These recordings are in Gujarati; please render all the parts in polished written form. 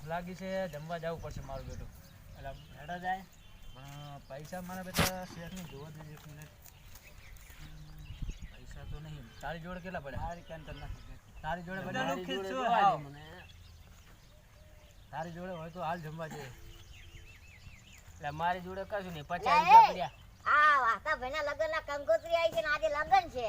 લાગી છે, જમવા જવું પડશે મારું બેટું. એટલે હેડા જાય પણ પૈસા મારા બેટા શેઠની જોવા દેજે એક મિનિટ. પૈસા તો નહીં. તારી જોડે કેટલા પડ્યા? મારી કેન્ટર નથી. તારી જોડે બધાનું પડ્યા? ખીચું જોવા હાવ. દે મને. તારી જોડે હોય તો હાલ જમવા જઈએ. એટલે મારી જોડે કશું નહીં, 50 લે, રૂપિયા પડ્યા. આ વાતા ભાઈના લગનના કંકોત્રી આવી છે ને આજે લગન છે.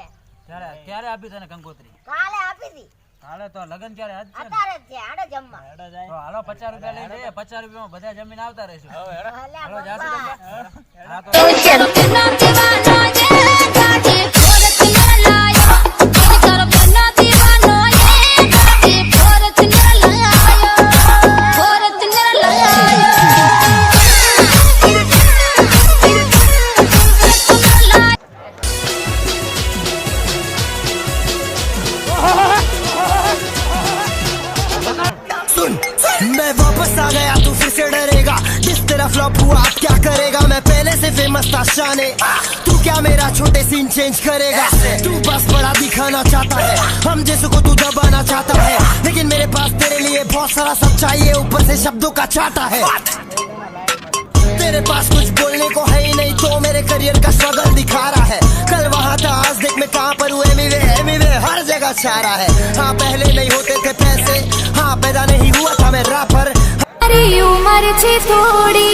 ક્યારે આપી તને કંકોત્રી? કાલે આપી હતી. હાલે તો લગન ક્યારે? આજ છે ને? અત્યારે જ છે આડે જમવા. હેડા તો જાય હાલો 50 રૂપિયા લઈ જઈએ. 50 રૂપિયામાં બધા જમીને આવતા રહીશું. હવે હેડા અલ્યા હાલો જાશું બાપા. જમવા? હા તો मैं वापस आ गया तू फिर से डरेगा जिस तरह फ्लॉप हुआ अब क्या करेगा मैं पहले से फेमस था शाने तू क्या मेरा छोटे सीन चेंज करेगा तू बस बड़ा दिखाना चाहता है हम जैसे को तू दबाना चाहता है लेकिन मेरे पास तेरे लिए बहुत सारा सब चाहिए ऊपर से शब्दों का चाहता है तेरे पास कुछ बोलने को है ही नहीं तो मेरे करियर का स्ट्रगल दिखा रहा है कल वहाँ था आज देख मैं कहाँ पर हूँ एमीवे हर जगह छा रहा है हाँ पहले नहीं होते थे पैसे हाँ पैदा नहीं हुआ था मैं रैपर उमर थी थोड़ी